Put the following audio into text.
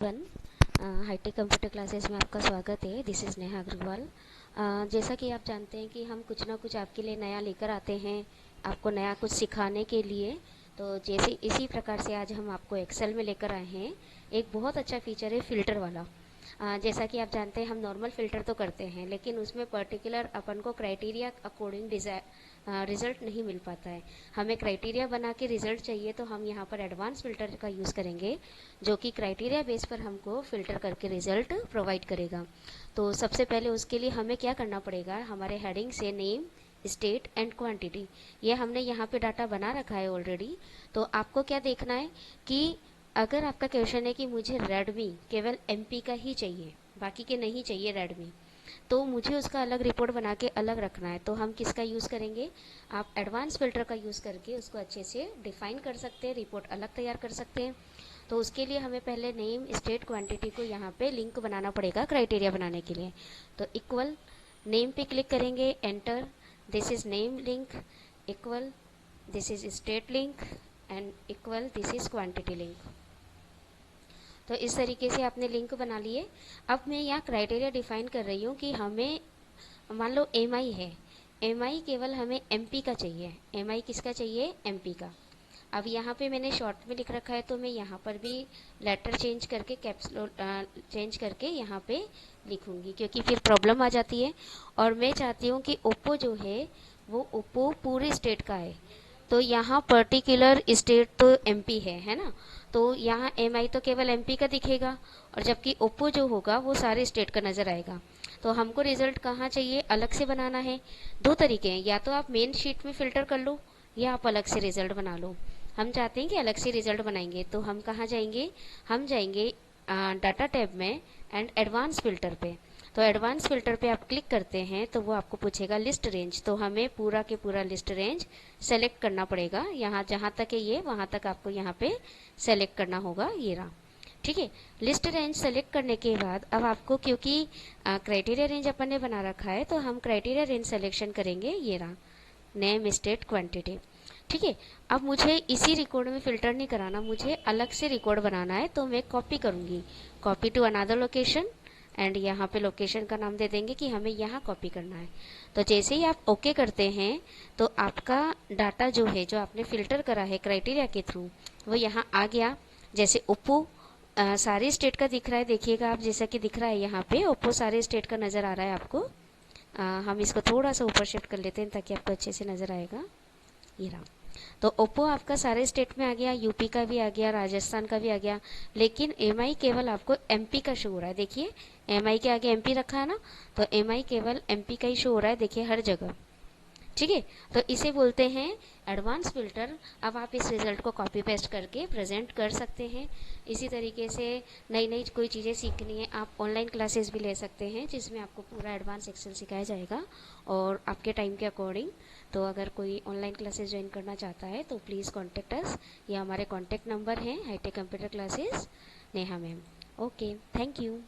One hi tech computer classes में आपका स्वागत है। This is Neha Agarwal. जैसा कि आप जानते हैं कि हम कुछ ना कुछ आपके लिए नया लेकर आते हैं, आपको नया कुछ सिखाने के लिए। तो जैसे इसी प्रकार से आज हम आपको एक्सेल में लेकर आए हैं। एक बहुत अच्छा फीचर है फ़िल्टर वाला। जैसा कि आप जानते हैं हम नॉर्मल फ़िल्टर तो करते हैं, लेकिन उसमें पर्टिकुलर अपन को क्राइटेरिया अकॉर्डिंग रिज़ल्ट नहीं मिल पाता है। हमें क्राइटेरिया बना के रिज़ल्ट चाहिए, तो हम यहाँ पर एडवांस फ़िल्टर का यूज़ करेंगे, जो कि क्राइटेरिया बेस पर हमको फ़िल्टर करके रिज़ल्ट प्रोवाइड करेगा। तो सबसे पहले उसके लिए हमें क्या करना पड़ेगा, हमारे हेडिंग से नेम, स्टेट एंड क्वांटिटी, ये हमने यहाँ पे डाटा बना रखा है ऑलरेडी। तो आपको क्या देखना है कि अगर आपका क्वेश्चन है कि मुझे रेडमी केवल एमपी का ही चाहिए, बाकी के नहीं चाहिए रेडमी, तो मुझे उसका अलग रिपोर्ट बना के अलग रखना है। तो हम किसका यूज़ करेंगे, आप एडवांस फ़िल्टर का यूज़ करके उसको अच्छे से डिफ़ाइन कर सकते हैं, रिपोर्ट अलग तैयार कर सकते हैं। तो उसके लिए हमें पहले नेम, स्टेट, क्वांटिटी को यहाँ पे लिंक बनाना पड़ेगा क्राइटेरिया बनाने के लिए। तो इक्वल नेम पे क्लिक करेंगे, enter, this is name link, equal this is state link and equal this is quantity link. तो इस तरीके से आपने लिंक बना लिए। अब मैं यहाँ क्राइटेरिया डिफाइन कर रही हूँ कि हमें मान लो एमआई है, एमआई केवल हमें एमपी का चाहिए। एमआई किसका चाहिए, एमपी का। अब यहाँ पे मैंने शॉर्ट में लिख रखा है, तो मैं यहाँ पर भी लेटर चेंज करके चेंज करके यहाँ पे लिखूँगी, क्योंकि फिर प्रॉब्लम आ जाती है। और मैं चाहती हूँ कि ओप्पो जो है वो ओप्पो पूरे स्टेट का है, तो यहाँ पर्टिकुलर स्टेट तो एमपी है ना। तो यहाँ एमआई तो केवल एमपी का दिखेगा, और जबकि ओप्पो जो होगा वो सारे स्टेट का नज़र आएगा। तो हमको रिजल्ट कहाँ चाहिए, अलग से बनाना है। दो तरीके हैं, या तो आप मेन शीट में फ़िल्टर कर लो या आप अलग से रिजल्ट बना लो। हम चाहते हैं कि अलग से रिजल्ट बनाएंगे, तो हम कहाँ जाएंगे, हम जाएंगे डाटा टैब में एंड एडवांस फ़िल्टर पे। तो एडवांस फ़िल्टर पे आप क्लिक करते हैं तो वो आपको पूछेगा लिस्ट रेंज। तो हमें पूरा के पूरा लिस्ट रेंज सेलेक्ट करना पड़ेगा। यहाँ जहाँ तक है ये, वहाँ तक आपको यहाँ पे सेलेक्ट करना होगा, ये रहा। ठीक है, लिस्ट रेंज सेलेक्ट करने के बाद अब आपको, क्योंकि क्राइटेरिया रेंज अपन ने बना रखा है, तो हम क्राइटेरिया रेंज सेलेक्शन करेंगे, ये रहा, नेम, स्टेट, क्वांटिटी। ठीक है, अब मुझे इसी रिकॉर्ड में फ़िल्टर नहीं कराना, मुझे अलग से रिकॉर्ड बनाना है। तो मैं कॉपी करूँगी, copy to another location, and यहाँ पे लोकेशन का नाम दे देंगे कि हमें यहाँ कॉपी करना है। तो जैसे ही आप ओके करते हैं तो आपका डाटा जो है, जो आपने फ़िल्टर करा है क्राइटेरिया के थ्रू, वो यहाँ आ गया। जैसे ओप्पो सारे स्टेट का दिख रहा है, देखिएगा आप, जैसा कि दिख रहा है यहाँ पे ओप्पो सारे स्टेट का नज़र आ रहा है आपको। हम इसको थोड़ा सा ऊपर शिफ्ट कर लेते हैं ताकि आपको अच्छे से नज़र आएगा, ये रहा। तो ओप्पो आपका सारे स्टेट में आ गया, यूपी का भी आ गया, राजस्थान का भी आ गया, लेकिन एमआई केवल आपको एमपी का शो हो रहा है। देखिए एमआई के आगे एमपी रखा है ना, तो एमआई केवल एमपी का ही शो हो रहा है, देखिए हर जगह। ठीक है, तो इसे बोलते हैं एडवांस फ़िल्टर। अब आप इस रिज़ल्ट को कॉपी पेस्ट करके प्रेजेंट कर सकते हैं। इसी तरीके से नई नई कोई चीज़ें सीखनी है, आप ऑनलाइन क्लासेस भी ले सकते हैं, जिसमें आपको पूरा एडवांस एक्सेल सिखाया जाएगा और आपके टाइम के अकॉर्डिंग। तो अगर कोई ऑनलाइन क्लासेस ज्वाइन करना चाहता है तो प्लीज़ कॉन्टेक्ट अस, या हमारे कॉन्टेक्ट नंबर हैं hi tech computer classes, Neha ma'am. Okay, thank you.